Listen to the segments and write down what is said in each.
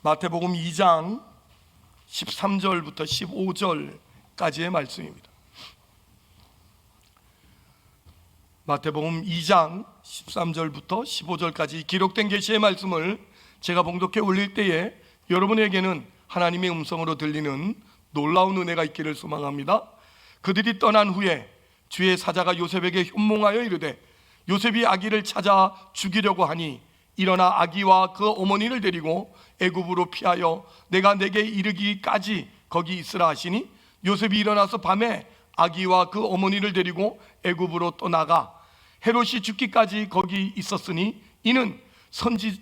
마태복음 2장 13절부터 15절까지의 말씀입니다. 마태복음 2장 13절부터 15절까지 기록된 계시의 말씀을 제가 봉독해 올릴 때에 여러분에게는 하나님의 음성으로 들리는 놀라운 은혜가 있기를 소망합니다. 그들이 떠난 후에 주의 사자가 요셉에게 현몽하여 이르되 요셉이 아기를 찾아 죽이려고 하니 일어나 아기와 그 어머니를 데리고 애굽으로 피하여 내가 내게 이르기까지 거기 있으라 하시니 요셉이 일어나서 밤에 아기와 그 어머니를 데리고 애굽으로 떠나가 헤롯이 죽기까지 거기 있었으니 이는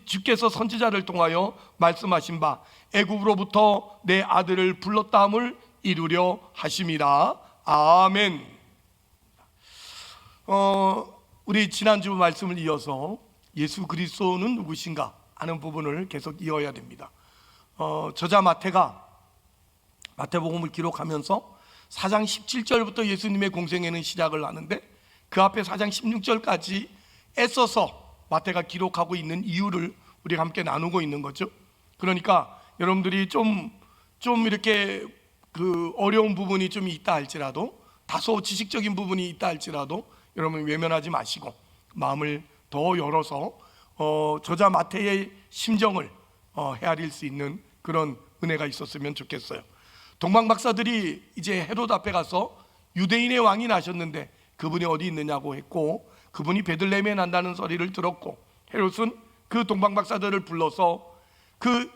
주께서 선지자를 통하여 말씀하신 바 애굽으로부터 내 아들을 불렀다함을 이루려 하심이라. 아멘. 우리 지난주 말씀을 이어서 예수 그리스도는 누구신가 하는 부분을 계속 이어야 됩니다. 저자 마태가 마태복음을 기록하면서 4장 17절부터 예수님의 공생애는 시작을 하는데 그 앞에 4장 16절까지 애써서 마태가 기록하고 있는 이유를 우리가 함께 나누고 있는 거죠. 그러니까 여러분들이 좀 이렇게 그 어려운 부분이 좀 있다 할지라도, 다소 지식적인 부분이 있다 할지라도 여러분 외면하지 마시고 마음을 더 열어서 저자 마태의 심정을 헤아릴 수 있는 그런 은혜가 있었으면 좋겠어요. 동방 박사들이 이제 헤롯 앞에 가서 유대인의 왕이 나셨는데 그분이 어디 있느냐고 했고, 그분이 베들레헴에 난다는 소리를 들었고, 헤롯은 그 동방 박사들을 불러서 그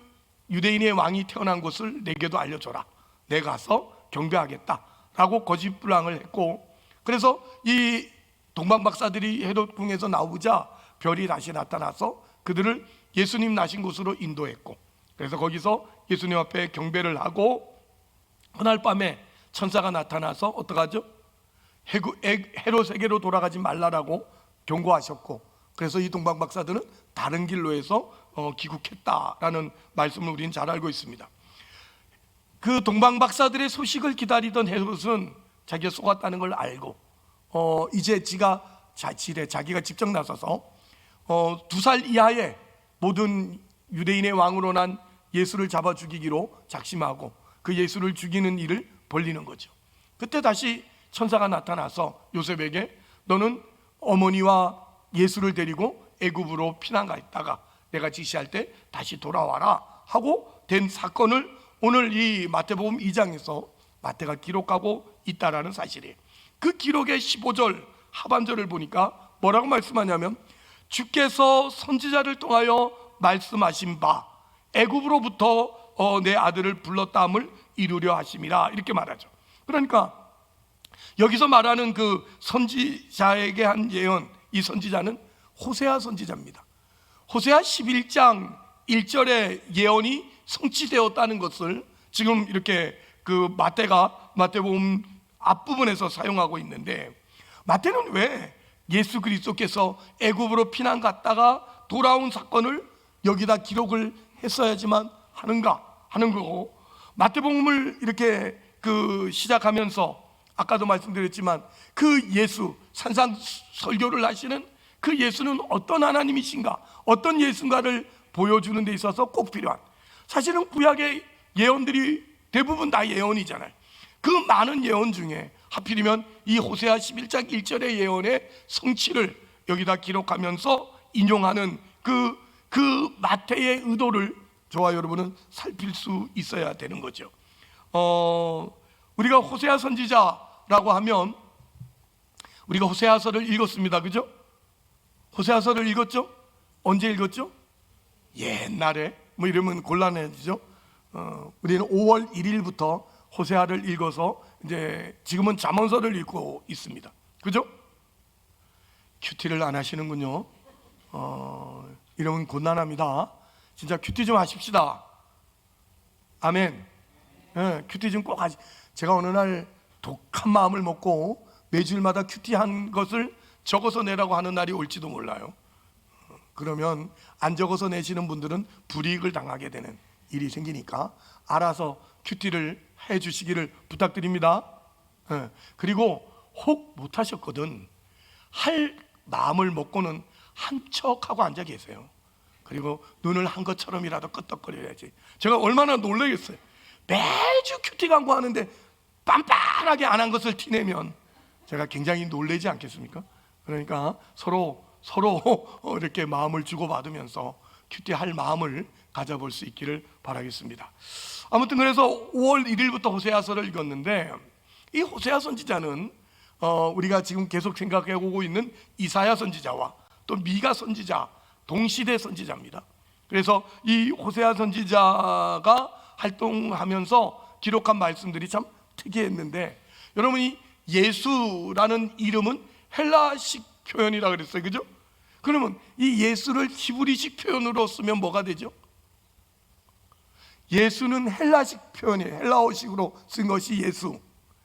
유대인의 왕이 태어난 곳을 내게도 알려줘라, 내가 가서 경배하겠다 라고 거짓불랑을 했고, 그래서 이 동방 박사들이 헤롯 궁에서 나오자 별이 다시 나타나서 그들을 예수님 나신 곳으로 인도했고, 그래서 거기서 예수님 앞에 경배를 하고, 그날 밤에 천사가 나타나서 어떡하죠? 헤롯에게로 돌아가지 말라라고 경고하셨고, 그래서 이 동방 박사들은 다른 길로 해서 귀국했다라는 말씀을 우리는 잘 알고 있습니다. 그 동방 박사들의 소식을 기다리던 헤롯은 자기가 속았다는 걸 알고 이제 자기가 직접 나서서 2살 이하의 모든 유대인의 왕으로 난 예수를 잡아 죽이기로 작심하고 그 예수를 죽이는 일을 벌리는 거죠. 그때 다시 천사가 나타나서 요셉에게 너는 어머니와 예수를 데리고 애굽으로 피난가 있다가 내가 지시할 때 다시 돌아와라 하고 된 사건을 오늘 이 마태복음 2장에서 마태가 기록하고 있다라는 사실이에요. 그 기록의 15절 하반절을 보니까 뭐라고 말씀하냐면 주께서 선지자를 통하여 말씀하신 바 애굽으로부터 내 아들을 불렀다함을 이루려 하심이라, 이렇게 말하죠. 그러니까 여기서 말하는 그 선지자에게 한 예언, 이 선지자는 호세아 선지자입니다. 호세아 11장 1절의 예언이 성취되었다는 것을 지금 이렇게 그 마태가 마태복음 앞부분에서 사용하고 있는데, 마태는 왜 예수 그리스도께서 애굽으로 피난 갔다가 돌아온 사건을 여기다 기록을 했어야지만 하는가 하는 거고, 마태복음을 이렇게 그 시작하면서 아까도 말씀드렸지만 그 예수, 산상 설교를 하시는 그 예수는 어떤 하나님이신가, 어떤 예수인가를 보여주는 데 있어서 꼭 필요한, 사실은 구약의 예언들이 대부분 다 예언이잖아요. 그 많은 예언 중에 하필이면 이 호세아 11장 1절의 예언의 성취를 여기다 기록하면서 인용하는 그 마태의 의도를 저와 여러분은 살필 수 있어야 되는 거죠. 우리가 호세아 선지자라고 하면 우리가 호세아서를 읽었습니다, 그죠? 호세아서를 읽었죠? 언제 읽었죠? 옛날에 뭐 이러면 곤란해지죠. 우리는 5월 1일부터 호세아를 읽어서 이제 지금은 잠언서를 읽고 있습니다, 그죠? 큐티를 안 하시는군요. 이러면 곤란합니다. 진짜 큐티 좀 하십시다. 아멘. 큐티 좀 꼭 제가 어느 날 독한 마음을 먹고 매주일마다 큐티한 것을 적어서 내라고 하는 날이 올지도 몰라요. 그러면 안 적어서 내시는 분들은 불이익을 당하게 되는 일이 생기니까 알아서 큐티를 해주시기를 부탁드립니다. 그리고 혹 못하셨거든 할 마음을 먹고는 한 척하고 앉아 계세요. 그리고 눈을 한 것처럼이라도 끄덕거려야지. 제가 얼마나 놀라겠어요. 매주 큐티 광고 하는데 빤빤하게 안 한 것을 티내면 제가 굉장히 놀라지 않겠습니까? 그러니까 서로 이렇게 마음을 주고받으면서 큐티할 마음을 가져볼 수 있기를 바라겠습니다. 아무튼 그래서 5월 1일부터 호세아서를 읽었는데, 이 호세아 선지자는 우리가 지금 계속 생각해 오고 있는 이사야 선지자와 또 미가 선지자, 동시대 선지자입니다. 그래서 이 호세아 선지자가 활동하면서 기록한 말씀들이 참 특이했는데, 여러분이 예수라는 이름은 헬라식 표현이라 그랬어요, 그죠? 그러면 이 예수를 히브리식 표현으로 쓰면 뭐가 되죠? 예수는 헬라식 표현이에요. 헬라어식으로 쓴 것이 예수.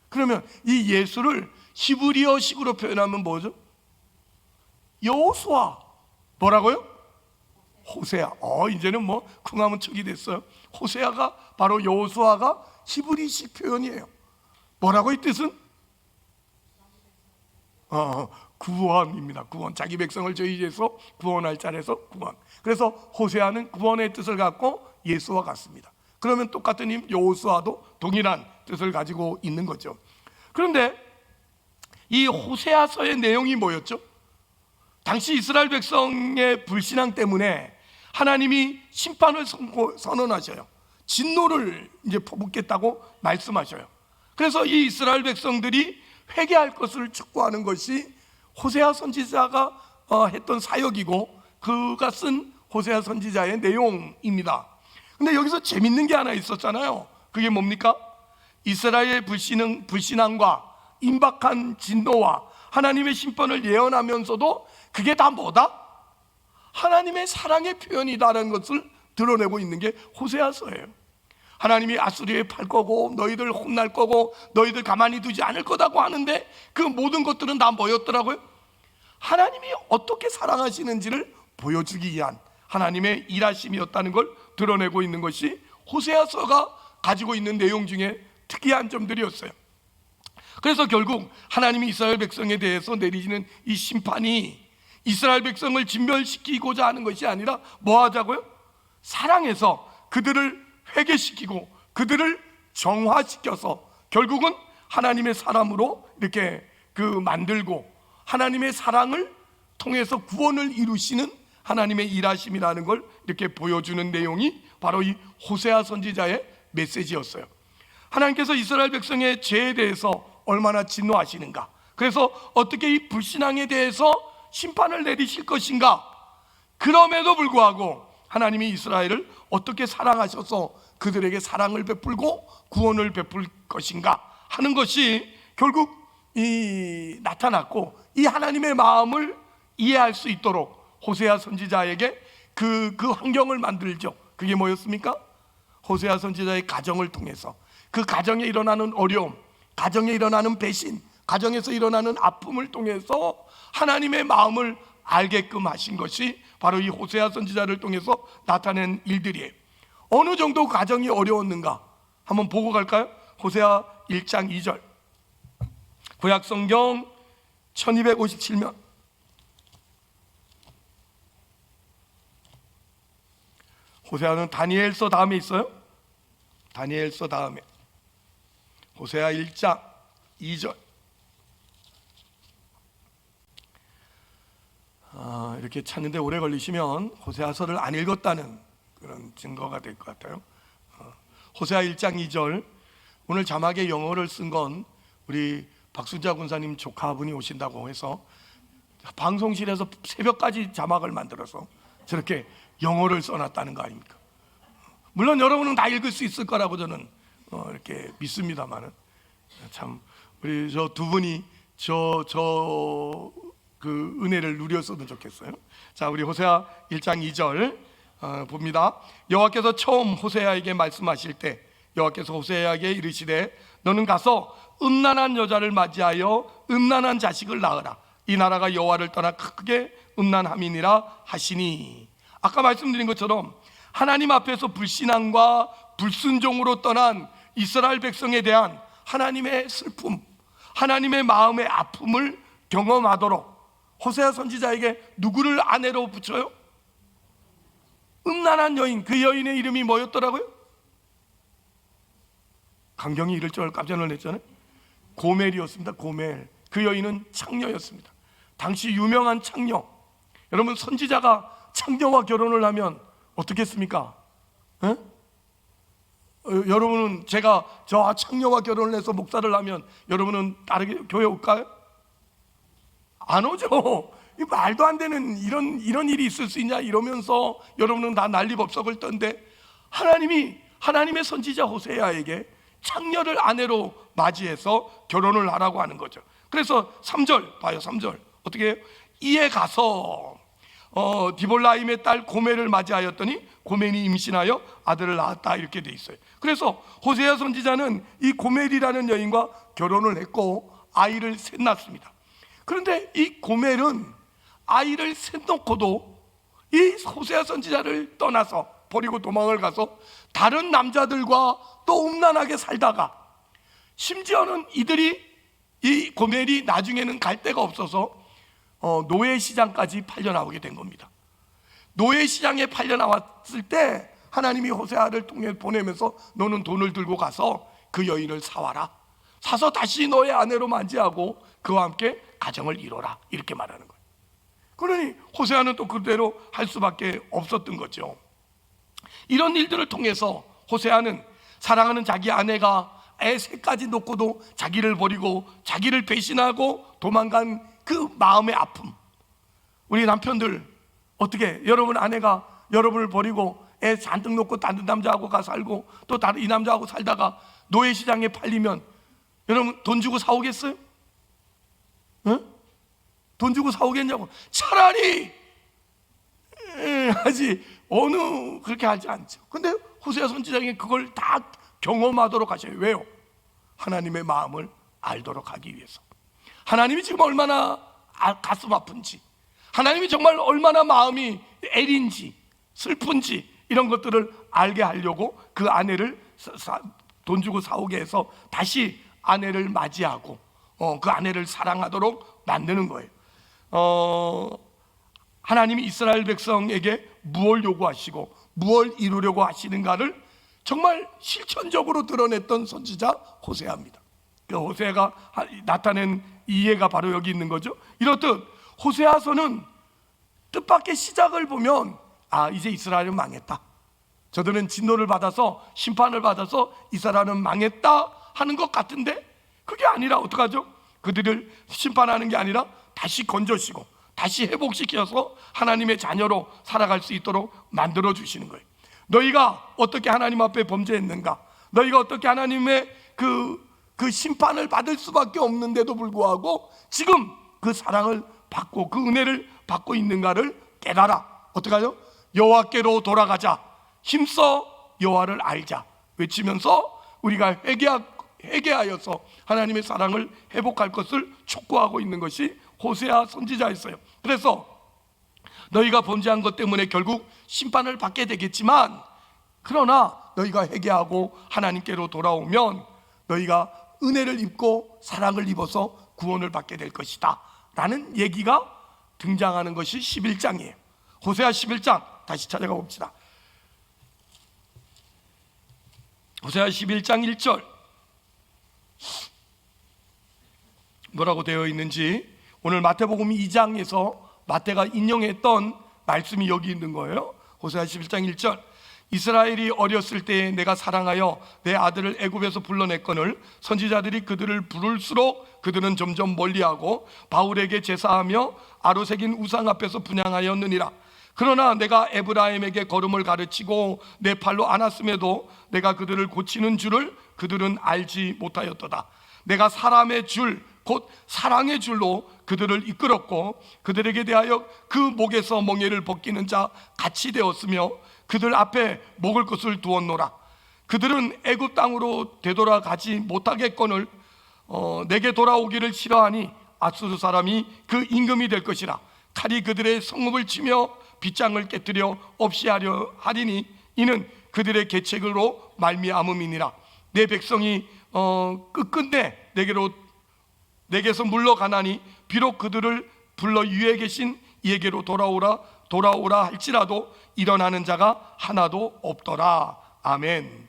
그러면 이 예수를 히브리어식으로 표현하면 뭐죠? 여호수아. 뭐라고요? 호세아. 이제는 뭐 쿵하면 척이 됐어요. 호세아가 바로 여호수아가 히브리식 표현이에요. 뭐라고 이 뜻은? 구원입니다. 구원. 자기 백성을 저희에서 구원할 자리에서 구원. 그래서 호세아는 구원의 뜻을 갖고 예수와 같습니다. 그러면 똑같은 힘 여호수아도 동일한 뜻을 가지고 있는 거죠. 그런데 이 호세아서의 내용이 뭐였죠? 당시 이스라엘 백성의 불신앙 때문에 하나님이 심판을 선언하셔요. 진노를 이제 퍼붓겠다고 말씀하셔요. 그래서 이 이스라엘 백성들이 회개할 것을 촉구하는 것이 호세아 선지자가 했던 사역이고, 그가 쓴 호세아 선지자의 내용입니다. 근데 여기서 재밌는 게 하나 있었잖아요. 그게 뭡니까? 이스라엘의 불신앙과 임박한 진노와 하나님의 심판을 예언하면서도 그게 다 뭐다? 하나님의 사랑의 표현이다라는 것을 드러내고 있는 게 호세아서예요. 하나님이 아수리에 팔 거고 너희들 혼날 거고 너희들 가만히 두지 않을 거다고 하는데, 그 모든 것들은 다 뭐였더라고요? 하나님이 어떻게 사랑하시는지를 보여주기 위한 하나님의 일하심이었다는 걸 드러내고 있는 것이 호세아서가 가지고 있는 내용 중에 특이한 점들이었어요. 그래서 결국 하나님이 이스라엘 백성에 대해서 내리시는 이 심판이 이스라엘 백성을 진멸시키고자 하는 것이 아니라 뭐 하자고요? 사랑해서 그들을 회개시키고 그들을 정화시켜서 결국은 하나님의 사람으로 이렇게 만들고 하나님의 사랑을 통해서 구원을 이루시는 하나님의 일하심이라는 걸 이렇게 보여주는 내용이 바로 이 호세아 선지자의 메시지였어요. 하나님께서 이스라엘 백성의 죄에 대해서 얼마나 진노하시는가, 그래서 어떻게 이 불신앙에 대해서 심판을 내리실 것인가, 그럼에도 불구하고 하나님이 이스라엘을 어떻게 사랑하셔서 그들에게 사랑을 베풀고 구원을 베풀 것인가 하는 것이 결국 나타났고, 이 하나님의 마음을 이해할 수 있도록 호세아 선지자에게 그 환경을 만들죠. 그게 뭐였습니까? 호세아 선지자의 가정을 통해서 그 가정에 일어나는 어려움, 가정에 일어나는 배신, 가정에서 일어나는 아픔을 통해서 하나님의 마음을 알게끔 하신 것이 바로 이 호세아 선지자를 통해서 나타낸 일들이에요. 어느 정도 가정이 어려웠는가 한번 보고 갈까요? 호세아 1장 2절, 구약성경 1257면 호세아는 다니엘서 다음에 있어요. 다니엘서 다음에 호세아 1장 2절. 이렇게 찾는데 오래 걸리시면 호세아서를 안 읽었다는 그런 증거가 될 것 같아요. 호세아 1장 2절. 오늘 자막에 영어를 쓴 건 우리 박순자 군사님 조카분이 오신다고 해서 방송실에서 새벽까지 자막을 만들어서 저렇게 영어를 써놨다는 거 아닙니까? 물론 여러분은 다 읽을 수 있을 거라고 저는 이렇게 믿습니다만은, 참 우리 저 두 분이 그 은혜를 누렸으면 좋겠어요. 자, 우리 호세아 1장 2절 봅니다. 여호와께서 처음 호세아에게 말씀하실 때 여호와께서 호세아에게 이르시되 너는 가서 음란한 여자를 맞이하여 음란한 자식을 낳으라. 이 나라가 여호와를 떠나 크게 음란함이니라 하시니. 아까 말씀드린 것처럼 하나님 앞에서 불신앙과 불순종으로 떠난 이스라엘 백성에 대한 하나님의 슬픔, 하나님의 마음의 아픔을 경험하도록 호세아 선지자에게 누구를 아내로 붙여요? 음란한 여인, 그 여인의 이름이 뭐였더라고요? 강경이 이럴 줄 깜짝 놀랐잖아요. 고멜이었습니다. 고멜. 그 여인은 창녀였습니다. 당시 유명한 창녀. 여러분, 선지자가 창녀와 결혼을 하면 어떻겠습니까? 여러분은, 제가 저 창녀와 결혼을 해서 목사를 하면 여러분은 다르게 교회 올까요? 안 오죠. 이 말도 안 되는 이런 일이 있을 수 있냐 이러면서 여러분은 다 난리법석을 떤데, 하나님의 선지자 호세아에게 창녀를 아내로 맞이해서 결혼을 하라고 하는 거죠. 그래서 3절 봐요. 3절 어떻게 해요? 이에 가서 디볼라임의 딸 고멜을 맞이하였더니 고멜이 임신하여 아들을 낳았다, 이렇게 돼 있어요. 그래서 호세아 선지자는 이 고멜이라는 여인과 결혼을 했고 아이를 셋 낳습니다. 그런데 이 고멜은 아이를 셋 놓고도 이 호세아 선지자를 떠나서 버리고 도망을 가서 다른 남자들과 또 음란하게 살다가, 심지어는 이 고멜이 나중에는 갈 데가 없어서 노예시장까지 팔려 나오게 된 겁니다. 노예시장에 팔려 나왔을 때 하나님이 호세아를 통해 보내면서 너는 돈을 들고 가서 그 여인을 사와라. 사서 다시 너의 아내로 맞이하고 그와 함께 가정을 이뤄라, 이렇게 말하는 거예요. 그러니 호세아는 또 그대로 할 수밖에 없었던 거죠. 이런 일들을 통해서 호세아는 사랑하는 자기 아내가 애 셋까지 놓고도 자기를 버리고 자기를 배신하고 도망간 그 마음의 아픔. 우리 남편들 어떻게, 여러분 아내가 여러분을 버리고 애 잔뜩 놓고 다른 남자하고 가 살고 또 다른 이 남자하고 살다가 노예시장에 팔리면 여러분 돈 주고 사오겠어요? 응? 돈 주고 사오겠냐고. 차라리 하지, 그렇게 하지 않죠. 근데 호세아 선지자에게 그걸 다 경험하도록 하셔요. 왜요? 하나님의 마음을 알도록 하기 위해서. 하나님이 지금 얼마나 가슴 아픈지, 하나님이 정말 얼마나 마음이 애린지 슬픈지, 이런 것들을 알게 하려고 그 아내를 돈 주고 사오게 해서 다시 아내를 맞이하고 그 아내를 사랑하도록 만드는 거예요. 하나님이 이스라엘 백성에게 무엇을 요구하시고 무엇을 이루려고 하시는가를 정말 실천적으로 드러냈던 선지자 호세아입니다. 그 호세아가 나타낸 이해가 바로 여기 있는 거죠. 이렇듯 호세아서는 뜻밖의 시작을 보면 이제 이스라엘은 망했다, 저들은 진노를 받아서 심판을 받아서 이스라엘은 망했다 하는 것 같은데, 그게 아니라 어떡하죠? 그들을 심판하는 게 아니라 다시 건져시고 다시 회복시켜서 하나님의 자녀로 살아갈 수 있도록 만들어 주시는 거예요. 너희가 어떻게 하나님 앞에 범죄했는가, 너희가 어떻게 하나님의 그 심판을 받을 수밖에 없는데도 불구하고 지금 그 사랑을 받고 그 은혜를 받고 있는가를 깨달아. 어떡하죠? 여호와께로 돌아가자, 힘써 여호와를 알자 외치면서 우리가 회개하여서 하나님의 사랑을 회복할 것을 촉구하고 있는 것이 호세아 선지자였어요. 그래서 너희가 범죄한 것 때문에 결국 심판을 받게 되겠지만, 그러나 너희가 회개하고 하나님께로 돌아오면 너희가 은혜를 입고 사랑을 입어서 구원을 받게 될 것이다 라는 얘기가 등장하는 것이 11장이에요 호세아 11장 다시 찾아가 봅시다. 호세아 11장 1절 뭐라고 되어 있는지, 오늘 마태복음 2장에서 마태가 인용했던 말씀이 여기 있는 거예요. 호세아 11장 1절 이스라엘이 어렸을 때에 내가 사랑하여 내 아들을 애굽에서 불러냈거늘 선지자들이 그들을 부를수록 그들은 점점 멀리하고 바울에게 제사하며 아로 새긴 우상 앞에서 분향하였느니라. 그러나 내가 에브라임에게 걸음을 가르치고 내 팔로 안았음에도 내가 그들을 고치는 줄을 그들은 알지 못하였도다. 내가 사람의 줄 곧 사랑의 줄로 그들을 이끌었고 그들에게 대하여 그 목에서 멍에를 벗기는 자 같이 되었으며 그들 앞에 먹을 것을 두었노라. 그들은 애굽 땅으로 되돌아가지 못하겠거늘 내게 돌아오기를 싫어하니 아수르 사람이 그 임금이 될 것이라. 칼이 그들의 성읍을 치며 빗장을 깨뜨려 없이 하려 하리니 이는 그들의 계책으로 말미암음이니라. 내 백성이 끝끝내 내게서 물러가나니 비록 그들을 불러 위에 계신 이에게로 돌아오라 할지라도 일어나는 자가 하나도 없더라. 아멘.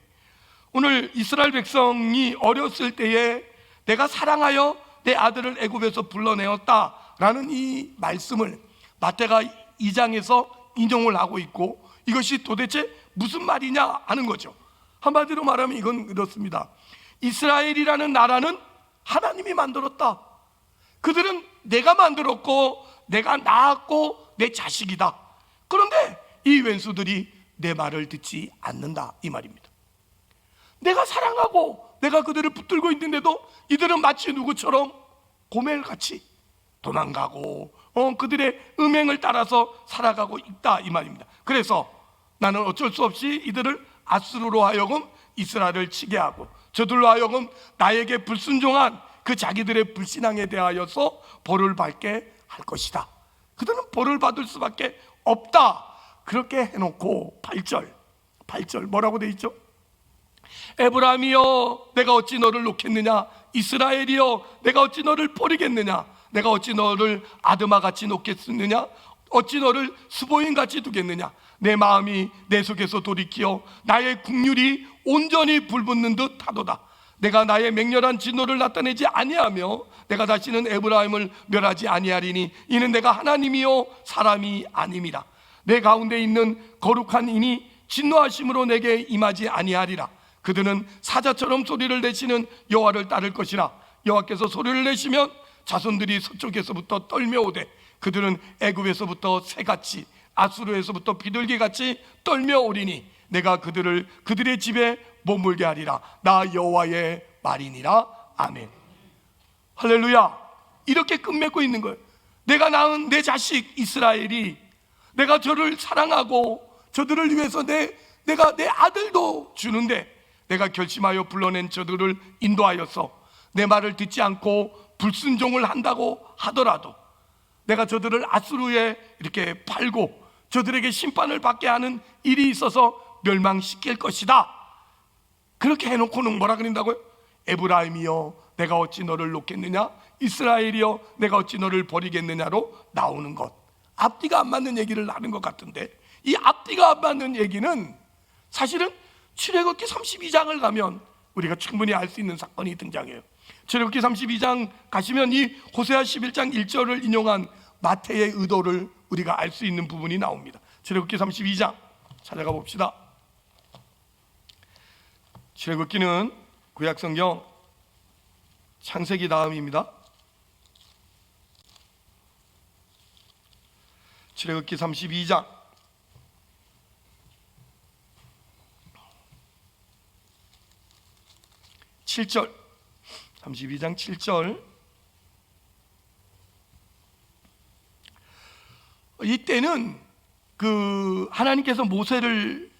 오늘 이스라엘 백성이 어렸을 때에 내가 사랑하여 내 아들을 애굽에서 불러내었다라는 이 말씀을 마태가 2장에서 인용을 하고 있고, 이것이 도대체 무슨 말이냐 하는 거죠. 한마디로 말하면 이건 이렇습니다. 이스라엘이라는 나라는 하나님이 만들었다. 그들은 내가 만들었고 내가 낳았고 내 자식이다. 그런데 이 왼수들이 내 말을 듣지 않는다, 이 말입니다. 내가 사랑하고 내가 그들을 붙들고 있는데도 이들은 마치 누구처럼 고멜같이 도망가고 그들의 음행을 따라서 살아가고 있다, 이 말입니다. 그래서 나는 어쩔 수 없이 이들을 아수르로 하여금 이스라엘을 치게 하고 저들로 하여금 나에게 불순종한 그 자기들의 불신앙에 대하여서 벌을 받게 할 것이다. 그들은 벌을 받을 수밖에 없다. 그렇게 해놓고 8절 뭐라고 돼 있죠? 에브라임이여 내가 어찌 너를 놓겠느냐, 이스라엘이여 내가 어찌 너를 버리겠느냐, 내가 어찌 너를 아드마같이 놓겠느냐, 어찌 너를 스보인같이 두겠느냐. 내 마음이 내 속에서 돌이키어 나의 국률이 온전히 불붙는 듯 하도다. 내가 나의 맹렬한 진노를 나타내지 아니하며 내가 다시는 에브라임을 멸하지 아니하리니 이는 내가 하나님이요 사람이 아님이라. 내 가운데 있는 거룩한 이니 진노하심으로 내게 임하지 아니하리라. 그들은 사자처럼 소리를 내시는 여호와를 따를 것이라. 여호와께서 소리를 내시면 자손들이 서쪽에서부터 떨며오되 그들은 애굽에서부터 새같이 아수르에서부터 비둘기같이 떨며오리니 내가 그들을 그들의 집에 머물게 하리라. 나 여호와의 말이니라. 아멘. 할렐루야. 이렇게 끝맺고 있는 거예요. 내가 낳은 내 자식 이스라엘이, 내가 저를 사랑하고 저들을 위해서 내가 내 아들도 주는데 내가 결심하여 불러낸 저들을 인도하여서 내 말을 듣지 않고 불순종을 한다고 하더라도 내가 저들을 아수르에 이렇게 팔고 저들에게 심판을 받게 하는 일이 있어서 멸망시킬 것이다. 그렇게 해놓고는 뭐라 그런다고요? 에브라임이여 내가 어찌 너를 놓겠느냐, 이스라엘이여 내가 어찌 너를 버리겠느냐로 나오는 것. 앞뒤가 안 맞는 얘기를 하는 것 같은데, 이 앞뒤가 안 맞는 얘기는 사실은 출애굽기 32장을 가면 우리가 충분히 알 수 있는 사건이 등장해요. 출애굽기 32장 가시면 이 호세아 11장 1절을 인용한 마태의 의도를 우리가 알 수 있는 부분이 나옵니다. 출애굽기 32장 찾아가 봅시다. 출애굽기는 구약성경 창세기 다음입니다. 출애굽기 32장 7절, 32장 7절. 이때는 그 하나님께서 모세를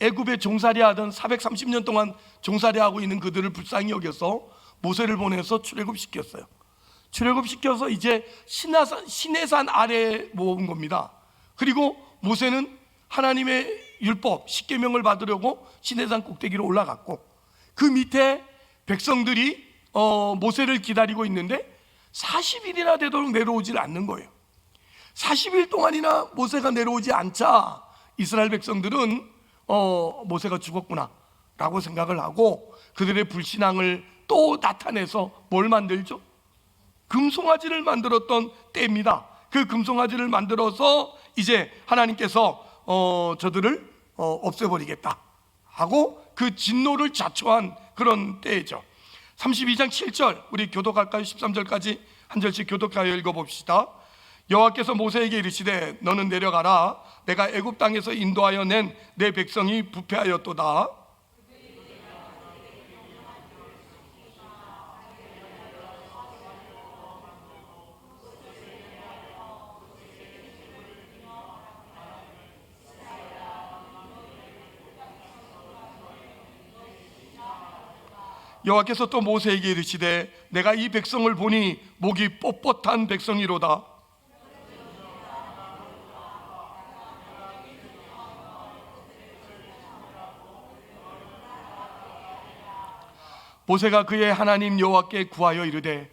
애굽에 종살이하던 430년 동안 종살이하고 있는 그들을 불쌍히 여겨서 모세를 보내서 출애굽시켰어요. 출애굽시켜서 이제 시내산 아래에 모은 겁니다. 그리고 모세는 하나님의 율법 십계명을 받으려고 시내산 꼭대기로 올라갔고, 그 밑에 백성들이 모세를 기다리고 있는데 40일이나 되도록 내려오질 않는 거예요. 40일 동안이나 모세가 내려오지 않자 이스라엘 백성들은 모세가 죽었구나 라고 생각을 하고 그들의 불신앙을 또 나타내서 뭘 만들죠? 금송아지를 만들었던 때입니다. 그 금송아지를 만들어서 이제 하나님께서 저들을 없애버리겠다 하고 그 진노를 자초한 그런 때죠. 32장 7절 우리 교독할까요? 13절까지 한 절씩 교독하여 읽어봅시다. 여호와께서 모세에게 이르시되 너는 내려가라. 내가 애굽 땅에서 인도하여 낸 내 백성이 부패하였도다. 여호와께서 또 모세에게 이르시되 내가 이 백성을 보니 목이 뻣뻣한 백성이로다. 모세가 그의 하나님 여호와께 구하여 이르되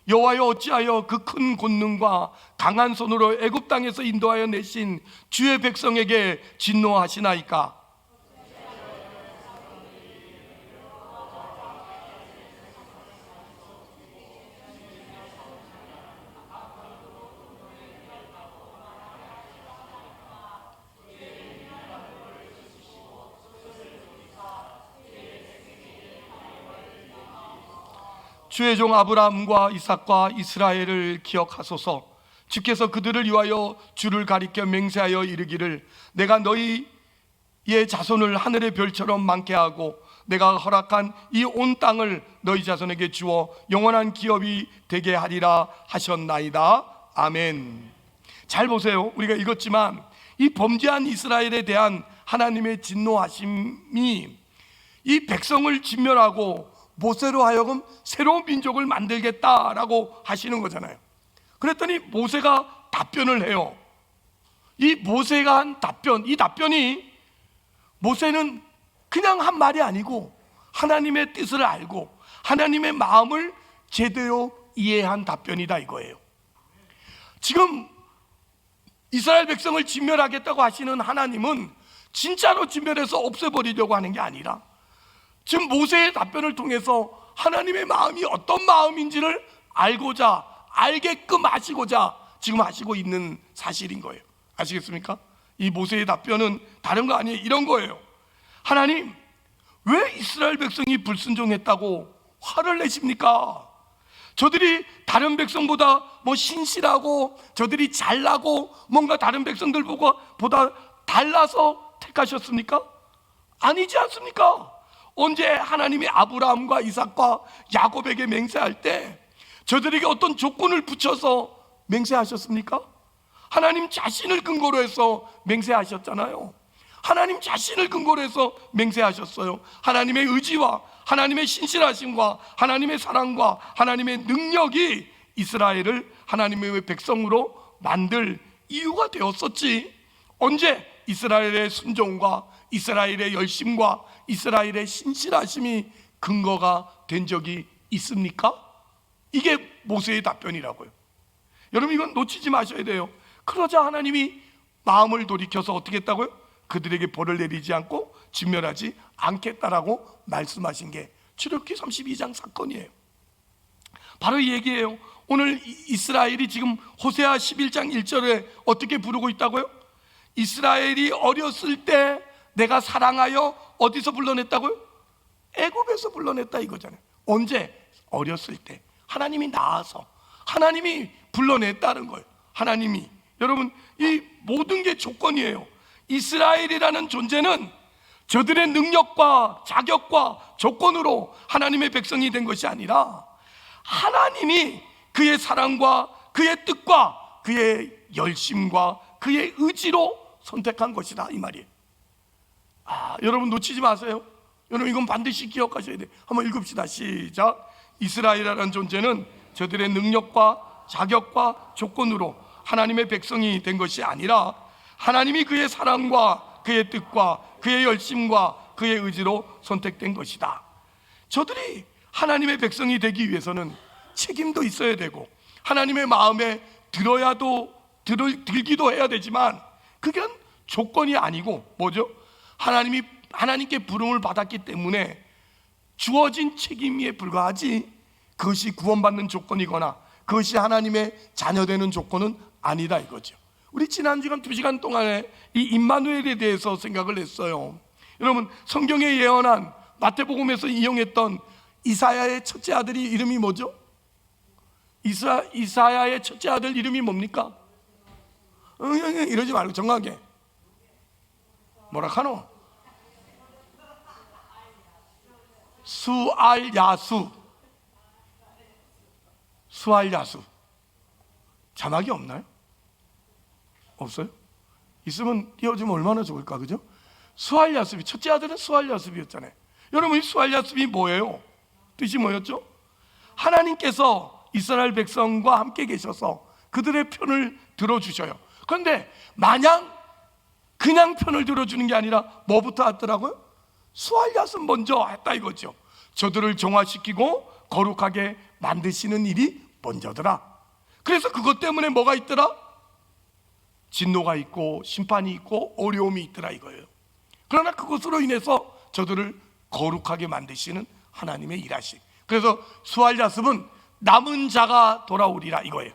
여호와여 어찌하여 그 큰 권능과 강한 손으로 애굽 땅에서 인도하여 내신 주의 백성에게 진노하시나이까? 주의 종 아브라함과 이삭과 이스라엘을 기억하소서. 주께서 그들을 위하여 주를 가리켜 맹세하여 이르기를 내가 너희의 자손을 하늘의 별처럼 많게 하고 내가 허락한 이 온 땅을 너희 자손에게 주어 영원한 기업이 되게 하리라 하셨나이다. 아멘. 잘 보세요. 우리가 읽었지만 이 범죄한 이스라엘에 대한 하나님의 진노하심이 이 백성을 진멸하고 모세로 하여금 새로운 민족을 만들겠다라고 하시는 거잖아요. 그랬더니 모세가 답변을 해요. 이 모세가 한 답변, 이 답변이 모세는 그냥 한 말이 아니고 하나님의 뜻을 알고 하나님의 마음을 제대로 이해한 답변이다 이거예요. 지금 이스라엘 백성을 진멸하겠다고 하시는 하나님은 진짜로 진멸해서 없애버리려고 하는 게 아니라 지금 모세의 답변을 통해서 하나님의 마음이 어떤 마음인지를 알고자, 알게끔 하시고자 지금 하시고 있는 사실인 거예요. 아시겠습니까? 이 모세의 답변은 다른 거 아니에요. 이런 거예요. 하나님, 왜 이스라엘 백성이 불순종했다고 화를 내십니까? 저들이 다른 백성보다 뭐 신실하고 저들이 잘나고 뭔가 다른 백성들보다 달라서 택하셨습니까? 아니지 않습니까? 언제 하나님이 아브라함과 이삭과 야곱에게 맹세할 때 저들에게 어떤 조건을 붙여서 맹세하셨습니까? 하나님 자신을 근거로 해서 맹세하셨잖아요. 하나님 자신을 근거로 해서 맹세하셨어요. 하나님의 의지와 하나님의 신실하심과 하나님의 사랑과 하나님의 능력이 이스라엘을 하나님의 백성으로 만들 이유가 되었었지. 언제? 이스라엘의 순종과 이스라엘의 열심과 이스라엘의 신실하심이 근거가 된 적이 있습니까? 이게 모세의 답변이라고요. 여러분 이건 놓치지 마셔야 돼요. 그러자 하나님이 마음을 돌이켜서 어떻게 했다고요? 그들에게 벌을 내리지 않고 진멸하지 않겠다라고 말씀하신 게 출애굽기 32장 사건이에요. 바로 이 얘기예요. 오늘 이스라엘이 지금 호세아 11장 1절에 어떻게 부르고 있다고요? 이스라엘이 어렸을 때 내가 사랑하여 어디서 불러냈다고요? 애굽에서 불러냈다 이거잖아요. 언제? 어렸을 때 하나님이 낳아서 하나님이 불러냈다는 거예요. 하나님이. 여러분 이 모든 게 조건이에요. 이스라엘이라는 존재는 저들의 능력과 자격과 조건으로 하나님의 백성이 된 것이 아니라 하나님이 그의 사랑과 그의 뜻과 그의 열심과 그의 의지로 선택한 것이다 이 말이에요. 여러분 놓치지 마세요. 여러분 이건 반드시 기억하셔야 돼요. 한번 읽읍시다. 시작. 이스라엘이라는 존재는 저들의 능력과 자격과 조건으로 하나님의 백성이 된 것이 아니라 하나님이 그의 사랑과 그의 뜻과 그의 열심과 그의 의지로 선택된 것이다. 저들이 하나님의 백성이 되기 위해서는 책임도 있어야 되고 하나님의 마음에 들기도 해야 되지만 그게 조건이 아니고 뭐죠? 하나님께 부름을 받았기 때문에 주어진 책임에 불과하지 그것이 구원받는 조건이거나 그것이 하나님의 자녀되는 조건은 아니다 이거죠. 우리 지난 시간 2시간 동안에 이 임마누엘에 대해서 생각을 했어요. 여러분 성경에 예언한 마태복음에서 인용했던 이사야의 첫째 아들이 이름이 뭐죠? 이사야의 첫째 아들 이름이 뭡니까? 이러지 말고 정확하게 뭐라 카노? 수알야수. 자막이 없나요? 없어요? 있으면 띄워주면 얼마나 좋을까, 그죠? 수알야습이, 첫째 아들은 수알야습이었잖아요. 여러분 이 수알야습이 뭐예요? 뜻이 뭐였죠? 하나님께서 이스라엘 백성과 함께 계셔서 그들의 편을 들어주셔요. 그런데 마냥 그냥 편을 들어주는 게 아니라 뭐부터 하더라고요? 수알야습 먼저 했다 이거죠. 저들을 정화시키고 거룩하게 만드시는 일이 먼저더라. 그래서 그것 때문에 뭐가 있더라? 진노가 있고 심판이 있고 어려움이 있더라 이거예요. 그러나 그것으로 인해서 저들을 거룩하게 만드시는 하나님의 일하심. 그래서 수알야습은 남은 자가 돌아오리라 이거예요.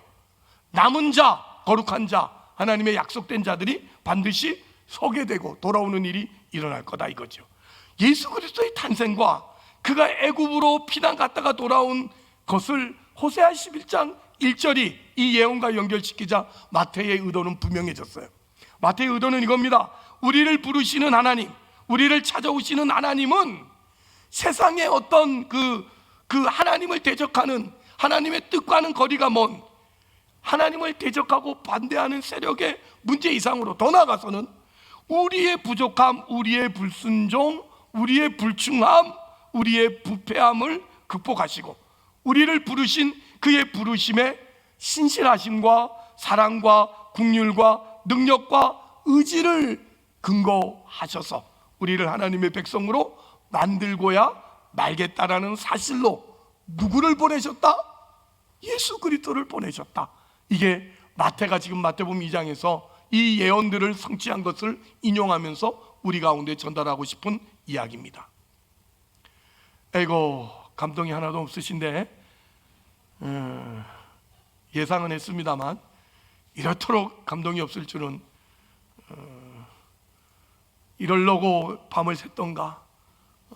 남은 자, 거룩한 자, 하나님의 약속된 자들이 반드시 서게 되고 돌아오는 일이 일어날 거다 이거죠. 예수 그리스도의 탄생과 그가 애굽으로 피난 갔다가 돌아온 것을 호세아 11장 1절이 이 예언과 연결시키자 마태의 의도는 분명해졌어요. 마태의 의도는 이겁니다. 우리를 부르시는 하나님, 우리를 찾아오시는 하나님은 세상의 어떤 그 하나님을 대적하는, 하나님의 뜻과는 거리가 먼, 하나님을 대적하고 반대하는 세력의 문제 이상으로 더 나아가서는 우리의 부족함, 우리의 불순종, 우리의 불충함, 우리의 부패함을 극복하시고 우리를 부르신 그의 부르심에 신실하심과 사랑과 긍휼과 능력과 의지를 근거하셔서 우리를 하나님의 백성으로 만들고야 말겠다라는 사실로 누구를 보내셨다? 예수 그리스도를 보내셨다. 이게 마태가 지금 마태복음 2장에서 이 예언들을 성취한 것을 인용하면서 우리 가운데 전달하고 싶은 이야기입니다. 에이고, 감동이 하나도 없으신데 예상은 했습니다만 이렇도록 감동이 없을 줄은 이러려고 밤을 샜던가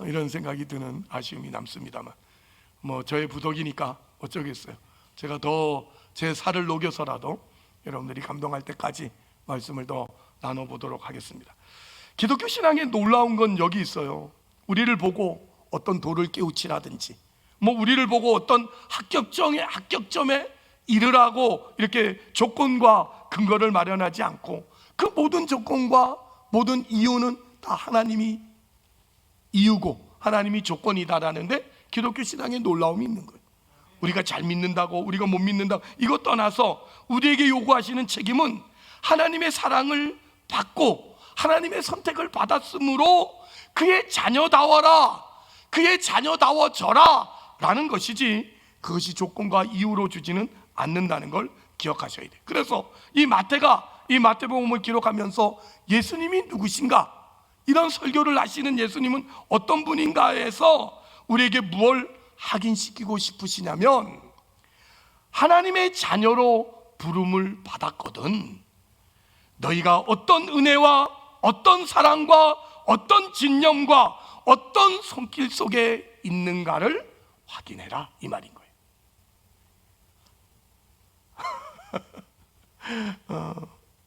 이런 생각이 드는 아쉬움이 남습니다만 뭐 저의 부족이니까 어쩌겠어요. 제가 더 제 살을 녹여서라도 여러분들이 감동할 때까지 말씀을 더 나눠보도록 하겠습니다. 기독교 신앙의 놀라운 건 여기 있어요. 우리를 보고 어떤 도를 깨우치라든지 뭐 우리를 보고 어떤 합격점에 이르라고 이렇게 조건과 근거를 마련하지 않고 그 모든 조건과 모든 이유는 다 하나님이 이유고 하나님이 조건이다라는데 기독교 신앙에 놀라움이 있는 거예요. 우리가 잘 믿는다고 우리가 못 믿는다고 이것 떠나서 우리에게 요구하시는 책임은 하나님의 사랑을 받고 하나님의 선택을 받았으므로 그의 자녀다워라, 그의 자녀다워져라 라는 것이지 그것이 조건과 이유로 주지는 않는다는 걸 기억하셔야 돼요. 그래서 이 마태가 이 마태복음을 기록하면서 예수님이 누구신가, 이런 설교를 하시는 예수님은 어떤 분인가에서 우리에게 무엇을 확인시키고 싶으시냐면 하나님의 자녀로 부름을 받았거든. 너희가 어떤 은혜와 어떤 사랑과 어떤 진념과 어떤 손길 속에 있는가를 확인해라 이 말인 거예요.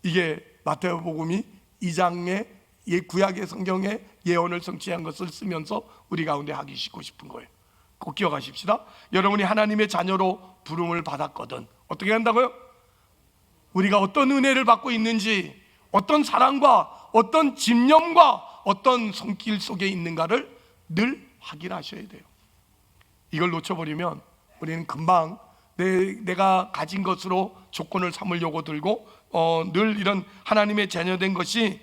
이게 마태복음이 2장의 구약의 성경의 예언을 성취한 것을 쓰면서 우리 가운데 하기 싶은 거예요. 꼭 기억하십시다. 여러분이 하나님의 자녀로 부름을 받았거든. 어떻게 한다고요? 우리가 어떤 은혜를 받고 있는지, 어떤 사랑과 어떤 집념과 어떤 손길 속에 있는가를 늘 확인하셔야 돼요. 이걸 놓쳐버리면 우리는 금방 내가 가진 것으로 조건을 삼으려고 들고 늘 이런 하나님의 자녀된 것이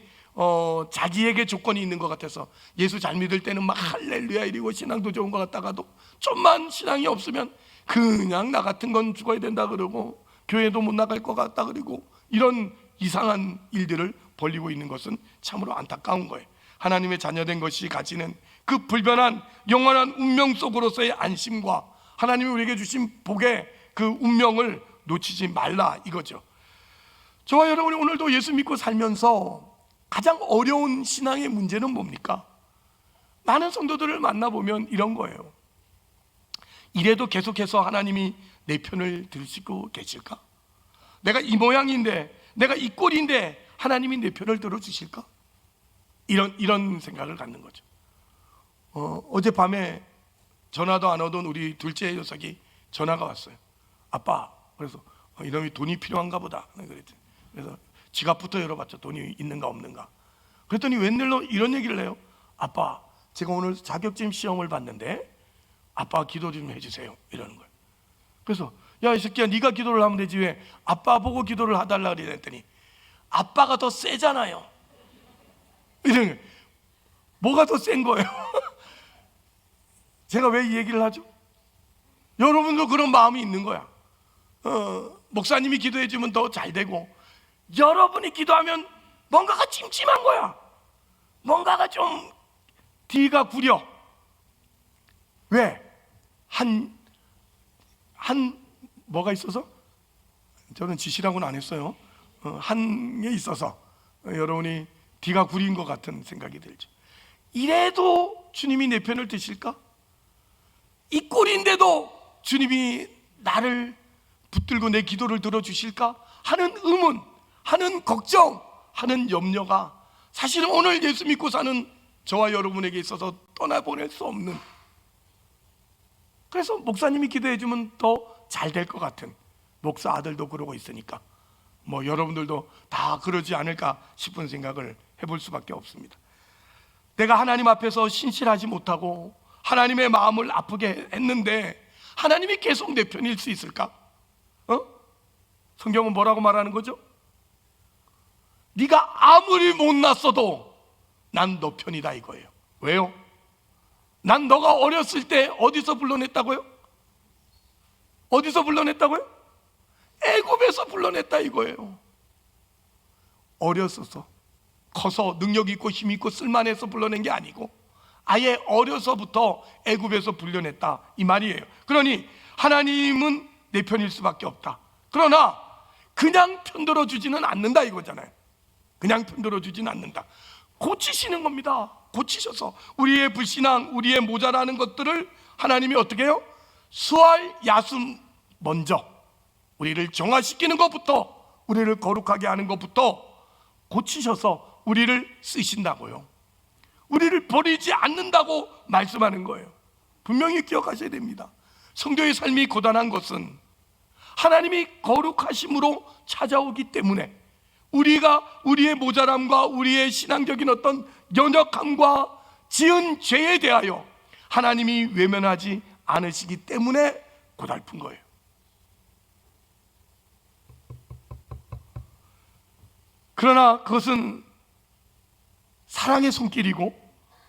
자기에게 조건이 있는 것 같아서 예수 잘 믿을 때는 막 할렐루야 이러고 신앙도 좋은 것 같다가도 좀만 신앙이 없으면 그냥 나 같은 건 죽어야 된다 그러고 교회도 못 나갈 것 같다 그러고 이런 이상한 일들을 벌이고 있는 것은 참으로 안타까운 거예요. 하나님의 자녀된 것이 가지는 그 불변한 영원한 운명 속으로서의 안심과 하나님이 우리에게 주신 복의 그 운명을 놓치지 말라 이거죠. 저와 여러분이 오늘도 예수 믿고 살면서 가장 어려운 신앙의 문제는 뭡니까? 많은 성도들을 만나보면 이런 거예요. 이래도 계속해서 하나님이 내 편을 들으시고 계실까? 내가 이 모양인데, 내가 이 꼴인데 하나님이 내 편을 들어주실까? 이런 생각을 갖는 거죠. 어젯밤에 전화도 안 오던 우리 둘째 녀석이 전화가 왔어요. 아빠, 그래서 이놈이 돈이 필요한가 보다. 그래서 지갑부터 열어봤죠. 돈이 있는가 없는가. 그랬더니 웬일로 이런 얘기를 해요. 아빠, 제가 오늘 자격증 시험을 봤는데 아빠 기도 좀 해주세요 이러는 거예요. 그래서 야 이 새끼야, 네가 기도를 하면 되지 왜 아빠 보고 기도를 해달라 그랬더니 아빠가 더 세잖아요 이러는 거예요. 뭐가 더 센 거예요? 제가 왜 이 얘기를 하죠? 여러분도 그런 마음이 있는 거야. 목사님이 기도해 주면 더 잘 되고, 여러분이 기도하면 뭔가가 찜찜한 거야. 뭔가가 좀 뒤가 구려. 왜? 뭐가 있어서? 저는 지시라고는 안 했어요. 한에 있어서 여러분이 뒤가 구린 것 같은 생각이 들죠. 이래도 주님이 내 편을 드실까? 이 꼴인데도 주님이 나를 붙들고 내 기도를 들어주실까? 하는 의문, 하는 걱정, 하는 염려가 사실은 오늘 예수 믿고 사는 저와 여러분에게 있어서 떠나보낼 수 없는, 그래서 목사님이 기도해 주면 더 잘 될 것 같은, 목사 아들도 그러고 있으니까 뭐 여러분들도 다 그러지 않을까 싶은 생각을 해볼 수밖에 없습니다. 내가 하나님 앞에서 신실하지 못하고 하나님의 마음을 아프게 했는데 하나님이 계속 내 편일 수 있을까? 성경은 뭐라고 말하는 거죠? 네가 아무리 못났어도 난 너 편이다 이거예요. 왜요? 난 너가 어렸을 때 어디서 불러냈다고요? 어디서 불러냈다고요? 애굽에서 불러냈다 이거예요. 어렸어서, 커서 능력 있고 힘 있고 쓸만해서 불러낸 게 아니고 아예 어려서부터 애굽에서 불러냈다 이 말이에요. 그러니 하나님은 내 편일 수밖에 없다. 그러나 그냥 편들어 주지는 않는다 이거잖아요. 그냥 편들어 주지는 않는다. 고치시는 겁니다. 고치셔서 우리의 불신앙, 우리의 모자라는 것들을 하나님이 어떻게 해요? 수알 야숨 먼저 우리를 정화시키는 것부터, 우리를 거룩하게 하는 것부터 고치셔서 우리를 쓰신다고요. 우리를 버리지 않는다고 말씀하는 거예요. 분명히 기억하셔야 됩니다. 성도의 삶이 고단한 것은 하나님이 거룩하심으로 찾아오기 때문에 우리가 우리의 모자람과 우리의 신앙적인 어떤 연약함과 지은 죄에 대하여 하나님이 외면하지 않으시기 때문에 고달픈 거예요. 그러나 그것은 사랑의 손길이고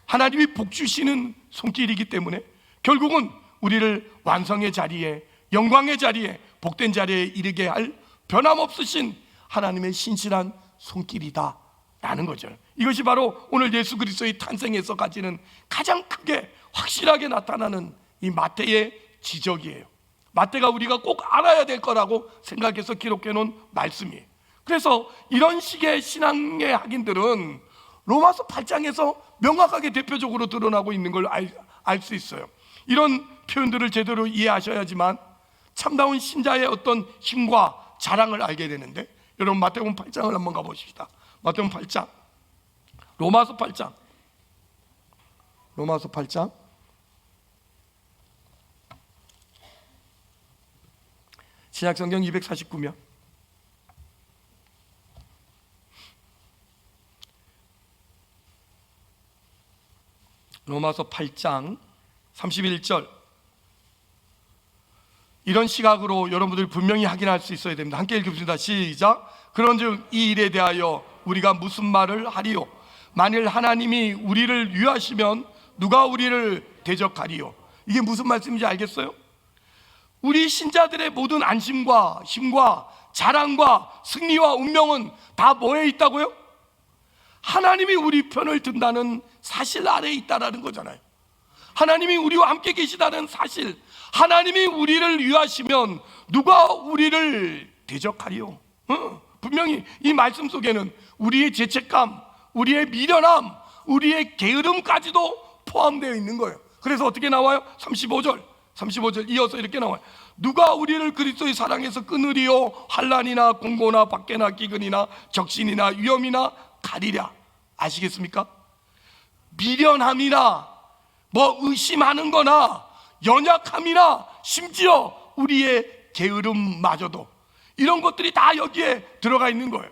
하나님이 복 주시는 손길이기 때문에 결국은 우리를 완성의 자리에, 영광의 자리에, 복된 자리에 이르게 할 변함없으신 하나님의 신실한 손길이다 라는 거죠. 이것이 바로 오늘 예수 그리스도의 탄생에서 가지는 가장 크게 확실하게 나타나는 이 마태의 지적이에요. 마태가 우리가 꼭 알아야 될 거라고 생각해서 기록해 놓은 말씀이에요. 그래서 이런 식의 신앙의 학인들은 로마서 8장에서 명확하게 대표적으로 드러나고 있는 걸 알 수 있어요. 이런 표현들을 제대로 이해하셔야지만 참다운 신자의 어떤 힘과 자랑을 알게 되는데, 여러분 마태복음 8장을 한번 가보십시다. 마태복음 8장, 로마서 8장, 로마서 8장 신약성경 249면 로마서 8장 31절, 이런 시각으로 여러분들이 분명히 확인할 수 있어야 됩니다. 함께 읽읍시다. 시작. 그런즉 이 일에 대하여 우리가 무슨 말을 하리요? 만일 하나님이 우리를 위하시면 누가 우리를 대적하리요? 이게 무슨 말씀인지 알겠어요? 우리 신자들의 모든 안심과 힘과 자랑과 승리와 운명은 다 뭐에 있다고요? 하나님이 우리 편을 든다는 사실 아래에 있다라는 거잖아요. 하나님이 우리와 함께 계시다는 사실, 하나님이 우리를 위하시면 누가 우리를 대적하리요? 분명히 이 말씀 속에는 우리의 죄책감, 우리의 미련함, 우리의 게으름까지도 포함되어 있는 거예요. 그래서 어떻게 나와요? 35절 이어서 이렇게 나와요. 누가 우리를 그리스도의 사랑에서 끊으리요? 환난이나 공고나 박해나 기근이나 적신이나 위험이나 가리랴. 아시겠습니까? 미련함이나 뭐 의심하는 거나 연약함이나 심지어 우리의 게으름마저도, 이런 것들이 다 여기에 들어가 있는 거예요.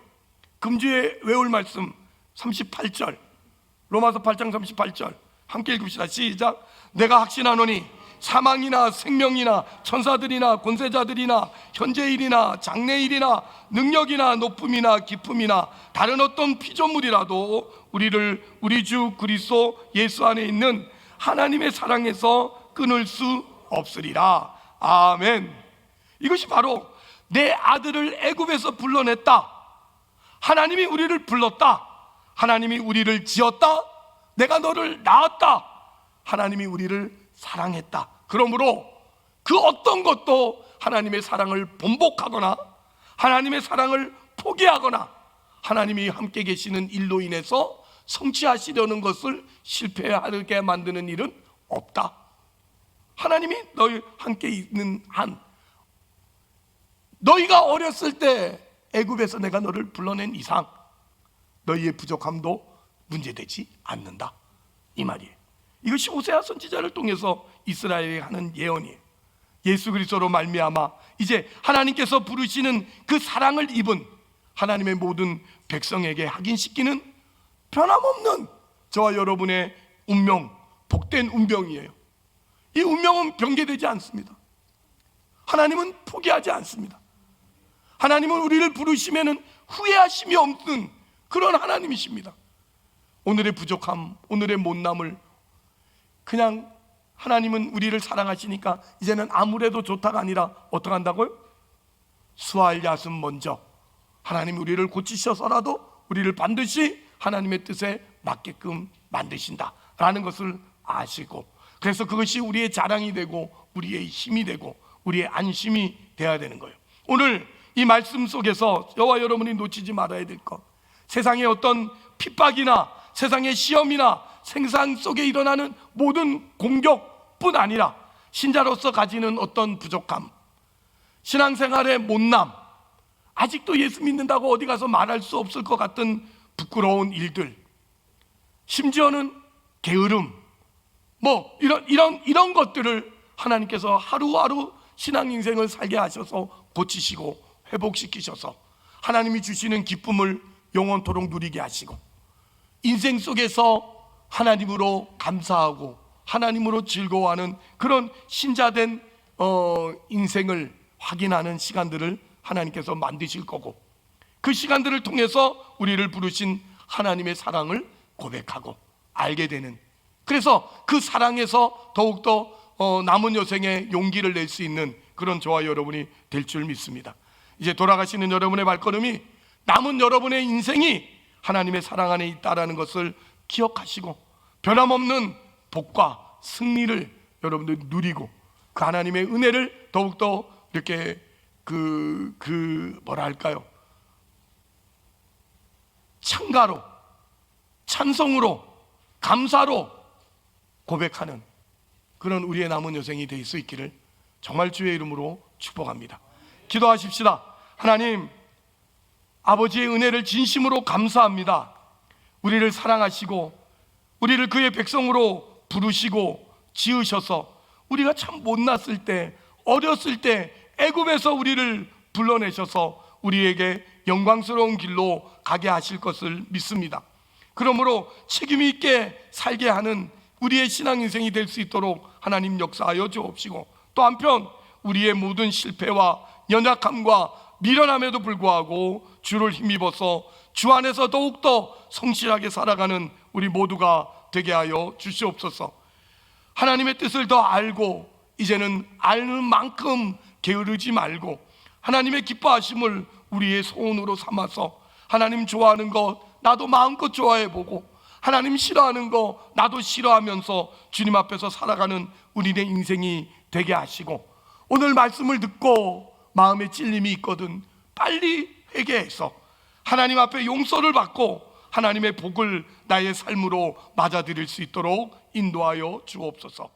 금주에 외울 말씀 38절, 로마서 8장 38절 함께 읽읍시다. 시작. 내가 확신하노니 사망이나 생명이나 천사들이나 권세자들이나 현재일이나 장래일이나 능력이나 높음이나 깊음이나 다른 어떤 피조물이라도 우리를 우리 주 그리스도 예수 안에 있는 하나님의 사랑에서 끊을 수 없으리라. 아멘. 이것이 바로 내 아들을 애굽에서 불러냈다. 하나님이 우리를 불렀다. 하나님이 우리를 지었다. 내가 너를 낳았다. 하나님이 우리를 사랑했다. 그러므로 그 어떤 것도 하나님의 사랑을 번복하거나 하나님의 사랑을 포기하거나 하나님이 함께 계시는 일로 인해서 성취하시려는 것을 실패하게 만드는 일은 없다. 하나님이 너희 함께 있는 한, 너희가 어렸을 때 애굽에서 내가 너를 불러낸 이상 너희의 부족함도 문제되지 않는다, 이 말이에요. 이것이 호세아 선지자를 통해서 이스라엘에 하는 예언이에요. 예수 그리스도로 말미암아 이제 하나님께서 부르시는 그 사랑을 입은 하나님의 모든 백성에게 확인시키는 변함없는 저와 여러분의 운명, 복된 운명이에요. 이 운명은 변개되지 않습니다. 하나님은 포기하지 않습니다. 하나님은 우리를 부르시면은 후회하심이 없는 그런 하나님이십니다. 오늘의 부족함, 오늘의 못남을 그냥 하나님은 우리를 사랑하시니까 이제는 아무래도 좋다가 아니라 어떻게 한다고요? 수할 야순 먼저 하나님 우리를 고치셔서라도 우리를 반드시 하나님의 뜻에 맞게끔 만드신다라는 것을 아시고, 그래서 그것이 우리의 자랑이 되고 우리의 힘이 되고 우리의 안심이 되어야 되는 거예요. 오늘 이 말씀 속에서 저와 여러분이 놓치지 말아야 될 것, 세상의 어떤 핍박이나 세상의 시험이나 생산 속에 일어나는 모든 공격뿐 아니라 신자로서 가지는 어떤 부족함, 신앙생활의 못남, 아직도 예수 믿는다고 어디 가서 말할 수 없을 것 같은 부끄러운 일들, 심지어는 게으름, 이런 것들을 하나님께서 하루하루 신앙 인생을 살게 하셔서 고치시고 회복시키셔서 하나님이 주시는 기쁨을 영원토록 누리게 하시고 인생 속에서 하나님으로 감사하고 하나님으로 즐거워하는 그런 신자된 인생을 확인하는 시간들을 하나님께서 만드실 거고, 그 시간들을 통해서 우리를 부르신 하나님의 사랑을 고백하고 알게 되는, 그래서 그 사랑에서 더욱더 남은 여생에 용기를 낼 수 있는 그런 저와 여러분이 될 줄 믿습니다. 이제 돌아가시는 여러분의 발걸음이, 남은 여러분의 인생이 하나님의 사랑 안에 있다라는 것을 기억하시고 변함없는 복과 승리를 여러분들 누리고 그 하나님의 은혜를 더욱더 이렇게 찬가로, 찬송으로, 감사로 고백하는 그런 우리의 남은 여생이 될 수 있기를 정말 주의 이름으로 축복합니다. 기도하십시다. 하나님, 아버지의 은혜를 진심으로 감사합니다. 우리를 사랑하시고 우리를 그의 백성으로 부르시고 지으셔서 우리가 참 못났을 때, 어렸을 때 애굽에서 우리를 불러내셔서 우리에게 영광스러운 길로 가게 하실 것을 믿습니다. 그러므로 책임 있게 살게 하는 우리의 신앙 인생이 될 수 있도록 하나님 역사하여 주옵시고, 또 한편 우리의 모든 실패와 연약함과 미련함에도 불구하고 주를 힘입어서 주 안에서 더욱더 성실하게 살아가는 우리 모두가 되게 하여 주시옵소서. 하나님의 뜻을 더 알고 이제는 아는 만큼 게으르지 말고 하나님의 기뻐하심을 우리의 소원으로 삼아서 하나님 좋아하는 것 나도 마음껏 좋아해보고 하나님 싫어하는 거 나도 싫어하면서 주님 앞에서 살아가는 우리의 인생이 되게 하시고, 오늘 말씀을 듣고 마음에 찔림이 있거든 빨리 회개해서 하나님 앞에 용서를 받고 하나님의 복을 나의 삶으로 맞아들일 수 있도록 인도하여 주옵소서.